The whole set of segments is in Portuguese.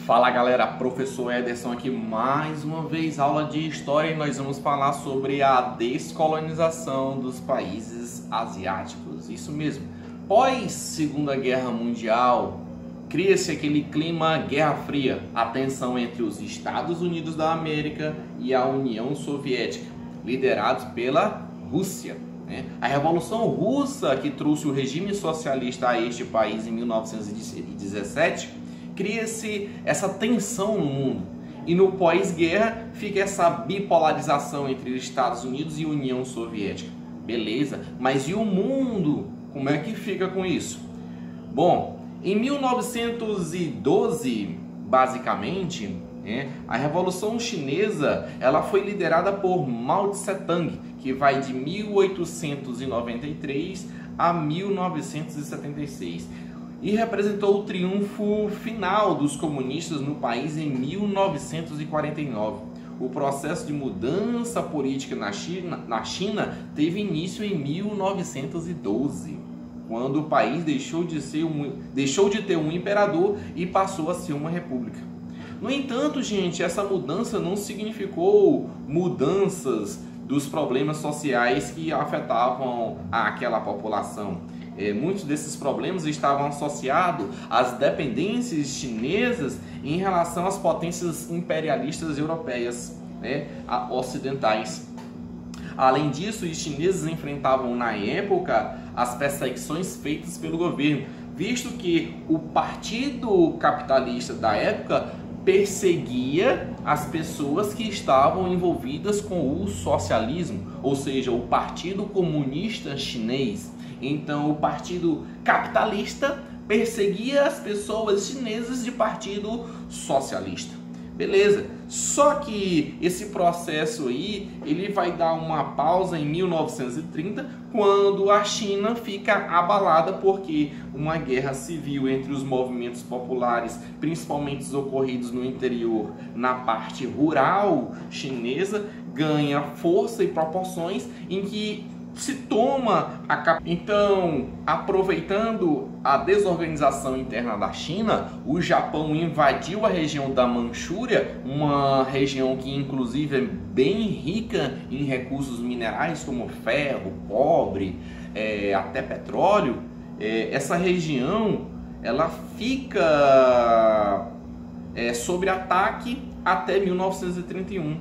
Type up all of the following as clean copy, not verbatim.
Fala galera, professor Ederson aqui mais uma vez, aula de História, e nós vamos falar sobre a descolonização dos países asiáticos. Isso mesmo, pós Segunda Guerra Mundial, cria-se aquele clima Guerra Fria, a tensão entre os Estados Unidos da América e a União Soviética, liderados pela Rússia. A Revolução Russa, que trouxe o regime socialista a este país em 1917, cria-se essa tensão no mundo. E no pós-guerra fica essa bipolarização entre os Estados Unidos e a União Soviética. Beleza, mas e o mundo? Como é que fica com isso? Bom, em 1912, basicamente, a Revolução Chinesa ela foi liderada por Mao Tse-tung, que vai de 1893 a 1976. E representou o triunfo final dos comunistas no país em 1949. O processo de mudança política na China teve início em 1912, quando o país deixou de ter um imperador e passou a ser uma república. No entanto, gente, essa mudança não significou mudanças dos problemas sociais que afetavam aquela população. Muitos desses problemas estavam associados às dependências chinesas em relação às potências imperialistas europeias, ocidentais. Além disso, os chineses enfrentavam na época as perseguições feitas pelo governo, visto que o partido capitalista da época perseguia as pessoas que estavam envolvidas com o socialismo, ou seja, o Partido Comunista Chinês. Então, o Partido Capitalista perseguia as pessoas chinesas de Partido Socialista. Beleza. Só que esse processo aí, ele vai dar uma pausa em 1930, quando a China fica abalada porque uma guerra civil entre os movimentos populares, principalmente os ocorridos no interior, na parte rural chinesa, ganha força e proporções em que se toma a capital. Então, aproveitando a desorganização interna da China, o Japão invadiu a região da Manchúria, uma região que inclusive é bem rica em recursos minerais como ferro, cobre, até petróleo. Essa região ela fica sob ataque até 1931,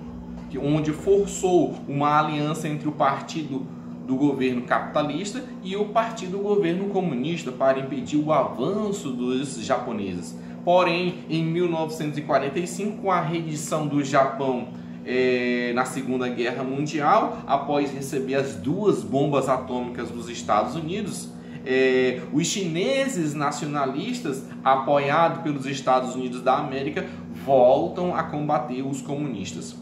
onde forçou uma aliança entre o partido do governo capitalista e o partido do governo comunista para impedir o avanço dos japoneses. Porém, em 1945, com a rendição do Japão na Segunda Guerra Mundial, após receber as duas bombas atômicas dos Estados Unidos, os chineses nacionalistas, apoiados pelos Estados Unidos da América, voltam a combater os comunistas.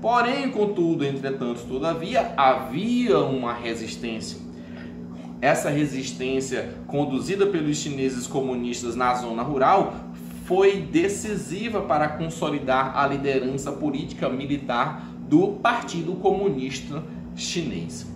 Porém, contudo, entretanto, todavia, havia uma resistência. Essa resistência, conduzida pelos chineses comunistas na zona rural, foi decisiva para consolidar a liderança política militar do Partido Comunista Chinês.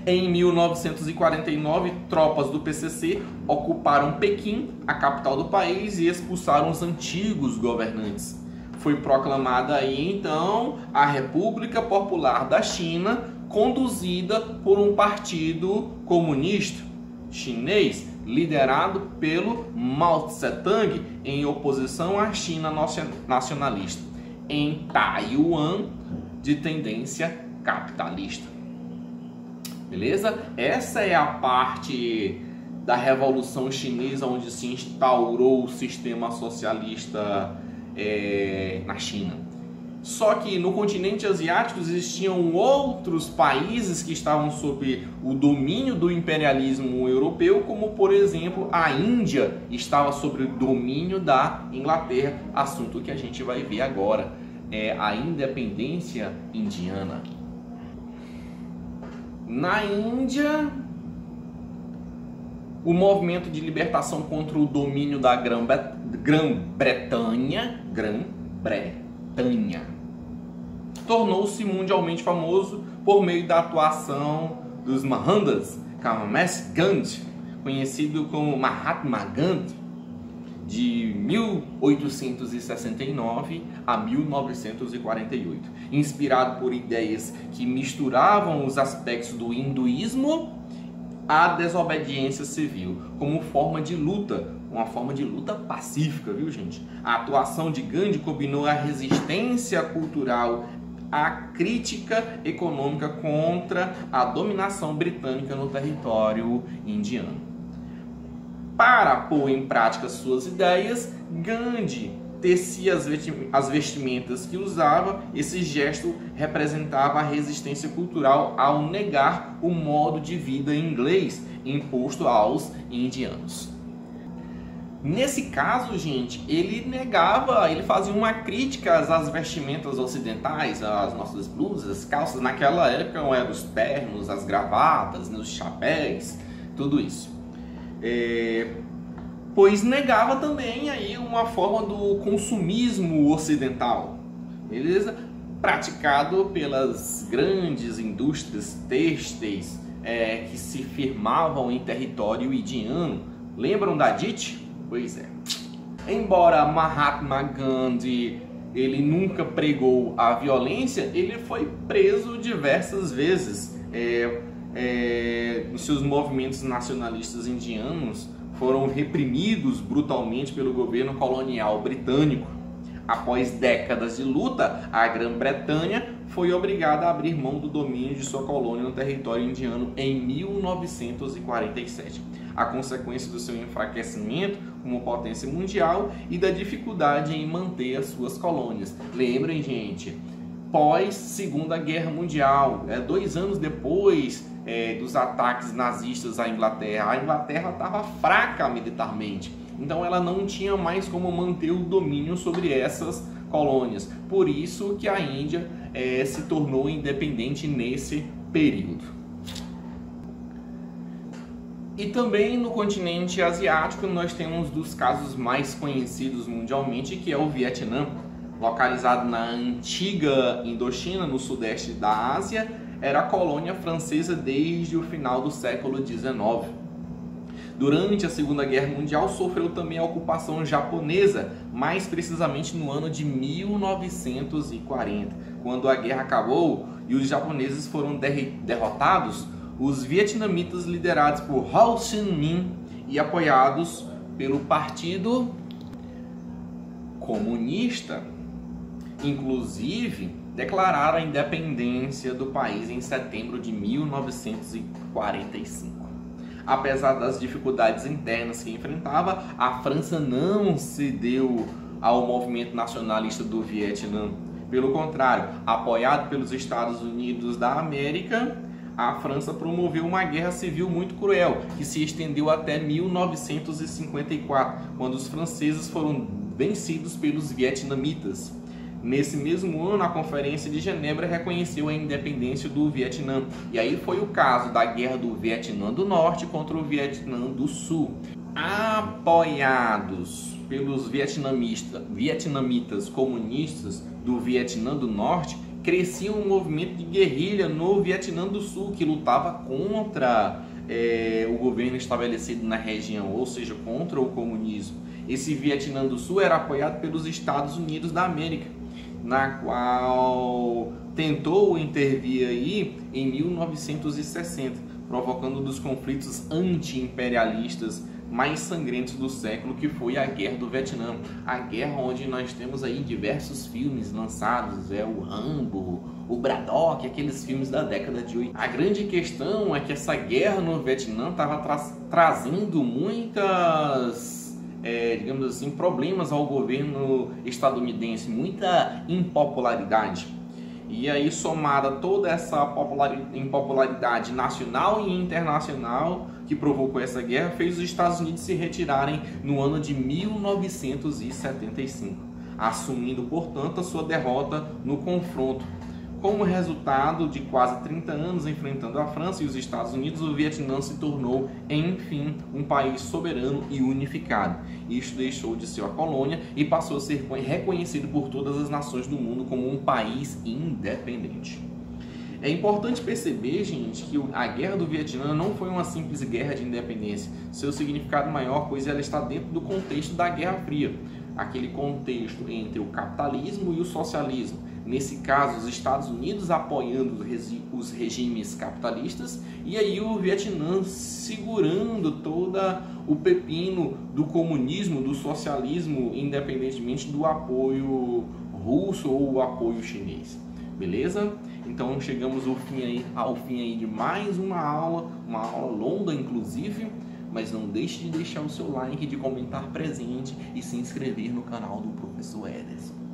Em 1949, tropas do PCC ocuparam Pequim, a capital do país, e expulsaram os antigos governantes. Foi proclamada aí então a República Popular da China, conduzida por um partido comunista chinês, liderado pelo Mao Tse-tung, em oposição à China nacionalista, em Taiwan, de tendência capitalista. Beleza? Essa é a parte da Revolução Chinesa onde se instaurou o sistema socialista na China. Só que no continente asiático existiam outros países que estavam sob o domínio do imperialismo europeu, como por exemplo a Índia estava sob o domínio da Inglaterra, assunto que a gente vai ver agora, a independência indiana. Na Índia, o movimento de libertação contra o domínio da Grã-Bretanha tornou-se mundialmente famoso por meio da atuação dos Mohandas Karamchand Gandhi, conhecido como Mahatma Gandhi, de 1869 a 1948, inspirado por ideias que misturavam os aspectos do hinduísmo à desobediência civil, como forma de luta, uma forma de luta pacífica, viu, gente? A atuação de Gandhi combinou a resistência cultural, a crítica econômica contra a dominação britânica no território indiano. Para pôr em prática suas ideias, Gandhi tecia as vestimentas que usava. Esse gesto representava a resistência cultural ao negar o modo de vida inglês imposto aos indianos. Nesse caso, gente, ele negava, ele fazia uma crítica às vestimentas ocidentais, às nossas blusas, calças. Naquela época eram os ternos, as gravatas, os chapéus, tudo isso. Pois negava também aí uma forma do consumismo ocidental, beleza? Praticado pelas grandes indústrias têxteis que se firmavam em território indiano. Lembram da DIT? Pois é. Embora Mahatma Gandhi ele nunca pregou a violência, ele foi preso diversas vezes. Os seus movimentos nacionalistas indianos foram reprimidos brutalmente pelo governo colonial britânico. Após décadas de luta, a Grã-Bretanha foi obrigada a abrir mão do domínio de sua colônia no território indiano em 1947. A consequência do seu enfraquecimento como potência mundial e da dificuldade em manter as suas colônias. Lembrem, gente, pós Segunda Guerra Mundial, 2 anos depois dos ataques nazistas à Inglaterra, a Inglaterra estava fraca militarmente, então ela não tinha mais como manter o domínio sobre essas colônias. Por isso que a Índia se tornou independente nesse período. E também no continente asiático nós temos dos casos mais conhecidos mundialmente, que é o Vietnã. Localizado na antiga Indochina, no sudeste da Ásia, era colônia francesa desde o final do século XIX. Durante a Segunda Guerra Mundial sofreu também a ocupação japonesa, mais precisamente no ano de 1940. Quando a guerra acabou e os japoneses foram derrotados, os vietnamitas liderados por Ho Chi Minh e apoiados pelo Partido Comunista, inclusive, declararam a independência do país em setembro de 1945. Apesar das dificuldades internas que enfrentava, a França não cedeu ao movimento nacionalista do Vietnã. Pelo contrário, apoiado pelos Estados Unidos da América, a França promoveu uma guerra civil muito cruel, que se estendeu até 1954, quando os franceses foram vencidos pelos vietnamitas. Nesse mesmo ano, a Conferência de Genebra reconheceu a independência do Vietnã. E aí foi o caso da Guerra do Vietnã do Norte contra o Vietnã do Sul. Apoiados pelos vietnamitas comunistas do Vietnã do Norte, crescia um movimento de guerrilha no Vietnã do Sul, que lutava contra o governo estabelecido na região, ou seja, contra o comunismo. Esse Vietnã do Sul era apoiado pelos Estados Unidos da América, na qual tentou intervir aí em 1960, provocando um dos conflitos anti-imperialistas mais sangrentos do século, que foi a Guerra do Vietnã. A guerra onde nós temos aí diversos filmes lançados, o Rambo, o Braddock, aqueles filmes da década de 80. A grande questão é que essa guerra no Vietnã estava trazendo muitas digamos assim, problemas ao governo estadunidense, muita impopularidade. E aí, somada toda essa impopularidade nacional e internacional que provocou essa guerra, fez os Estados Unidos se retirarem no ano de 1975, assumindo, portanto, a sua derrota no confronto. Como resultado de quase 30 anos enfrentando a França e os Estados Unidos, o Vietnã se tornou, enfim, um país soberano e unificado. Isto deixou de ser uma colônia e passou a ser reconhecido por todas as nações do mundo como um país independente. É importante perceber, gente, que a Guerra do Vietnã não foi uma simples guerra de independência. Seu significado maior, pois ela está dentro do contexto da Guerra Fria, aquele contexto entre o capitalismo e o socialismo. Nesse caso, os Estados Unidos apoiando os regimes capitalistas e aí o Vietnã segurando toda o pepino do comunismo, do socialismo, independentemente do apoio russo ou o apoio chinês. Beleza? Então chegamos ao fim aí de mais uma aula longa inclusive, mas não deixe de deixar o seu like, de comentar presente e se inscrever no canal do Professor Ederson.